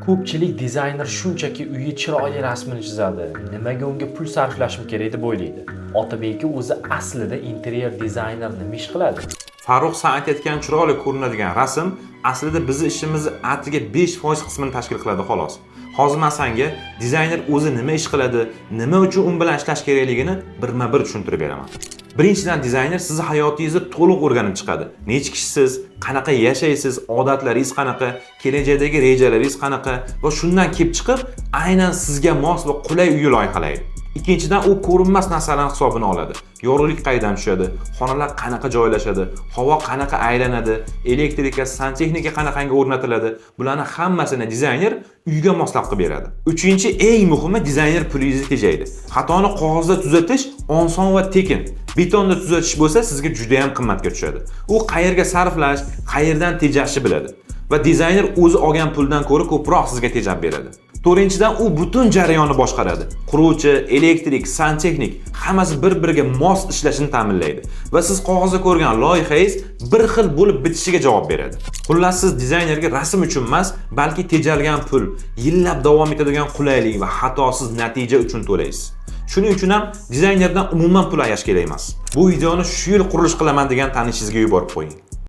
Ko'pchilik dizayner shunchaki uyi chiroyli rasmini chizadi. Nimaga unga pul sarflashim kerak deb o'ylaydi. Otabek o'zi aslida interyer dizayner nima ish qiladi? Farruh san aytayotgan chiroyli ko'rinadigan rasm aslida bizning ishimizni atiga 5% qismini tashkil qiladi xolos. Hozir men senga dizayner o'zi nima ish qiladi, nima uchun u bilan ishlash kerakligini birma-bir tushuntirib beraman. Birinchidan dizayner sizni hayotingizni to'liq o'rganib chiqadi. Nechta kishisiz, qanaqa yashaysiz, odatlaringiz qanaqa, kelajakdagi rejalaringiz qanaqa va shundan kelib chiqib, aynan sizga mos va qulay uy loyihalaydi. Ikkinchidan u ko'rinmas narsalarning hisobini oladi. Yorug'lik qayerdan tushadi, xonalar qanaqa joylashadi, havo qanaqa aylanadi, elektrika, santexnika qanaqangi o'rnatiladi. Bularning hammasini dizayner uyga moslab qilib beradi. Uchinchi eng muhimi dizayner pulingizni tejaydi. Xatoni qog'ozda tuzatish oson va tekin. Betonda tuzatish bo'lsa sizga juda ham qimmatga tushadi. U qayerga sarflash, qayerdan tejashni biladi va dizayner o'zi olgan puldan ko'ra ko'proq sizga tejab beradi. To'rtinchidan u butun jarayonni boshqaradi. Quruvchi, elektrik, santexnik hammasi bir-biriga mos ishlashini ta'minlaydi va siz qog'ozda ko'rgan loyihangiz bir xil bo'lib bitishiga javob beradi. Xullas siz dizaynerga rasm uchun emas, balki tejalgan pul, yillab davom etadigan qulaylik va xatosiz natija uchun to'laysiz. Shuning uchun ham dizaynerdan umuman pul ayash kerak emas. Bu videoni shu yil qurilish qilaman degan tanishingizga yuborib qo'ying.